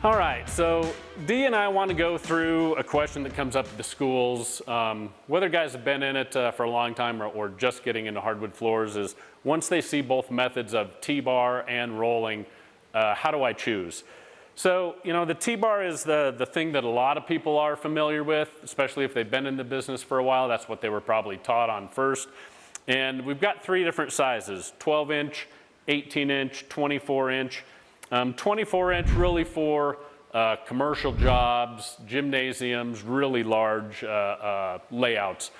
All right, so Dee and I want to go through a question that comes up at the schools, whether guys have been in it for a long time or just getting into hardwood floors, is once they see both methods of T-bar and rolling, how do I choose? So, the T-bar is the thing that a lot of people are familiar with, especially if they've been in the business for a while. That's what they were probably taught on first. And we've got three different sizes, 12-inch, 18-inch, 24-inch. 24-inch really for commercial jobs, gymnasiums, really large layouts.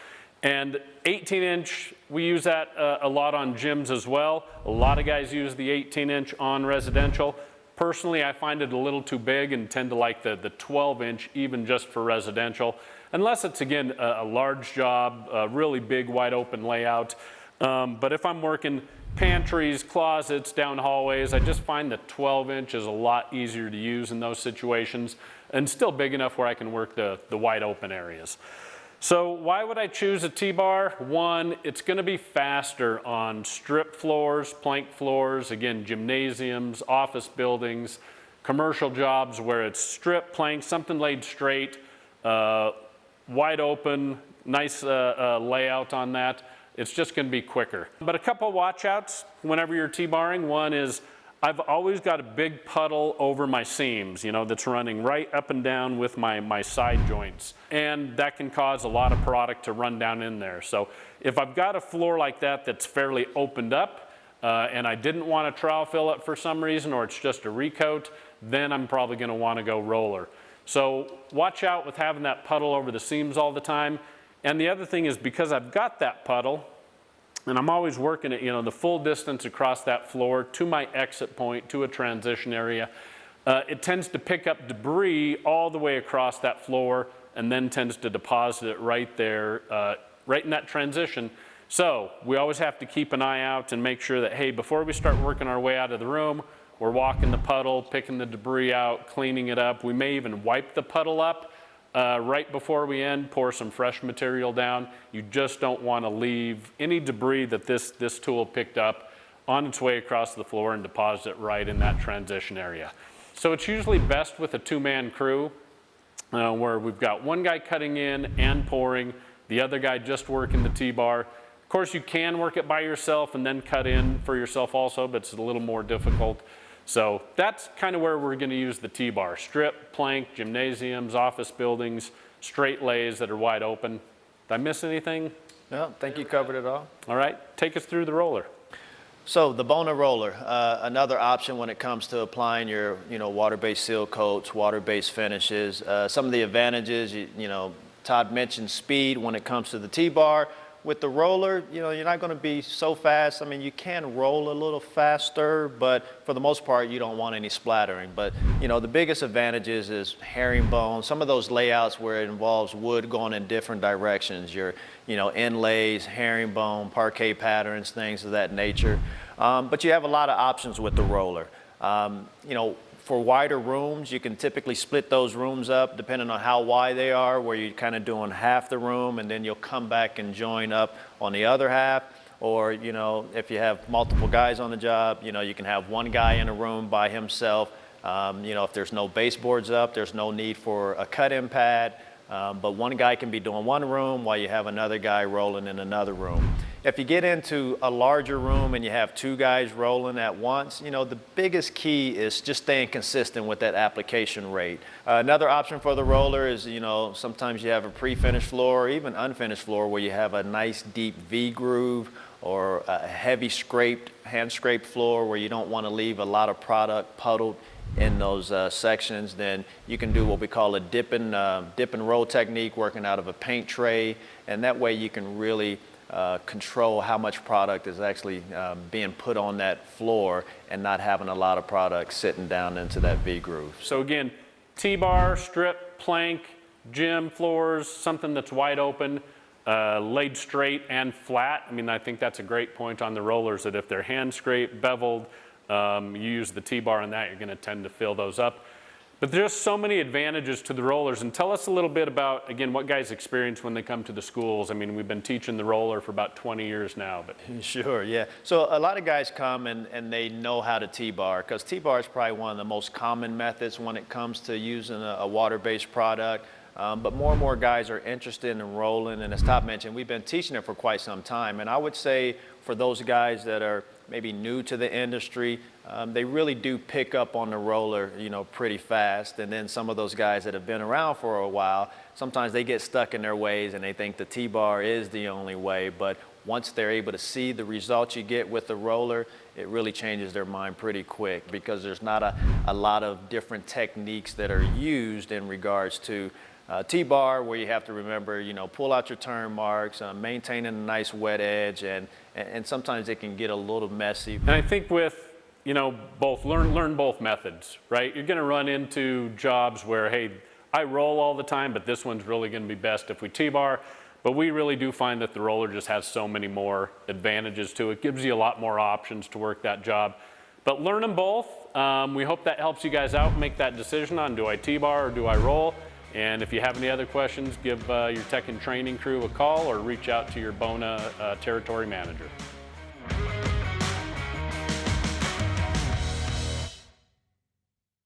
And 18-inch, we use that a lot on gyms as well. A lot of guys use the 18-inch on residential. Personally, I find it a little too big and tend to like the 12-inch even just for residential, unless it's, again, a large job, a really big wide open layout. But if I'm working pantries, closets, down hallways, I just find the 12-inch is a lot easier to use in those situations and still big enough where I can work the wide open areas. So why would I choose a T-bar? One, it's going to be faster on strip floors, plank floors, again, gymnasiums, office buildings, commercial jobs where it's strip, plank, something laid straight, wide open, nice layout on that. It's just going to be quicker. But a couple of watch outs whenever you're T-barring. One is I've always got a big puddle over my seams, that's running right up and down with my side joints. And that can cause a lot of product to run down in there. So if I've got a floor like that that's fairly opened up and I didn't want to trowel fill it for some reason, or it's just a recoat, then I'm probably going to want to go roller. So watch out with having that puddle over the seams all the time. And the other thing is, because I've got that puddle, and I'm always working at, the full distance across that floor to my exit point, to a transition area, it tends to pick up debris all the way across that floor and then tends to deposit it right there, right in that transition. So we always have to keep an eye out and make sure that, hey, before we start working our way out of the room, we're walking the puddle, picking the debris out, cleaning it up. We may even wipe the puddle up. Right before we end, pour some fresh material down. You just don't want to leave any debris that this tool picked up on its way across the floor and deposit it right in that transition area. So it's usually best with a two-man crew where we've got one guy cutting in and pouring, the other guy just working the T-bar. Of course, you can work it by yourself and then cut in for yourself also, but it's a little more difficult. So that's kind of where we're going to use the T-bar. Strip, plank, gymnasiums, office buildings, straight lays that are wide open. Did I miss anything? No, I think you covered it all. All right, take us through the roller. So the Bona roller, another option when it comes to applying your water-based seal coats, water-based finishes. Some of the advantages, Todd mentioned speed when it comes to the T-bar. With the roller, you're not going to be so fast. I mean, you can roll a little faster, but for the most part, you don't want any splattering. But, the biggest advantages is herringbone, some of those layouts where it involves wood going in different directions, your, inlays, herringbone, parquet patterns, things of that nature. But you have a lot of options with the roller. For wider rooms, you can typically split those rooms up depending on how wide they are, where you're kind of doing half the room and then you'll come back and join up on the other half. Or, if you have multiple guys on the job, you can have one guy in a room by himself. If there's no baseboards up, there's no need for a cut-in pad. But one guy can be doing one room while you have another guy rolling in another room. If you get into a larger room and you have two guys rolling at once, the biggest key is just staying consistent with that application rate. Another option for the roller is, sometimes you have a pre-finished floor or even unfinished floor where you have a nice deep V groove or a heavy hand-scraped floor where you don't want to leave a lot of product puddled in those sections. Then you can do what we call a dip and roll technique, working out of a paint tray, and that way you can really control how much product is actually being put on that floor and not having a lot of product sitting down into that V groove. So again, T-bar, strip, plank, gym floors, something that's wide open, laid straight and flat. I think that's a great point on the rollers, that if they're hand scraped, beveled, you use the T-bar on that, you're going to tend to fill those up. But there's so many advantages to the rollers. And tell us a little bit about, again, what guys experience when they come to the schools. I mean, we've been teaching the roller for about 20 years now. But Sure, yeah. So a lot of guys come and they know how to T-bar, because T-bar is probably one of the most common methods when it comes to using a water-based product. But more and more guys are interested in rolling, and as Todd mentioned, we've been teaching it for quite some time. And I would say for those guys that are maybe new to the industry, they really do pick up on the roller, pretty fast. And then some of those guys that have been around for a while, sometimes they get stuck in their ways and they think the T-bar is the only way. But once they're able to see the results you get with the roller, it really changes their mind pretty quick, because there's not a lot of different techniques that are used in regards to T-bar, where you have to remember, pull out your turn marks, maintaining a nice wet edge, and sometimes it can get a little messy. And I think with, both learn both methods, right? You're going to run into jobs where, hey, I roll all the time, but this one's really going to be best if we T-bar. But we really do find that the roller just has so many more advantages to it. Gives you a lot more options to work that job. But learn them both. We hope that helps you guys out make that decision on, do I T-bar or do I roll? And if you have any other questions, give your tech and training crew a call or reach out to your Bona territory manager.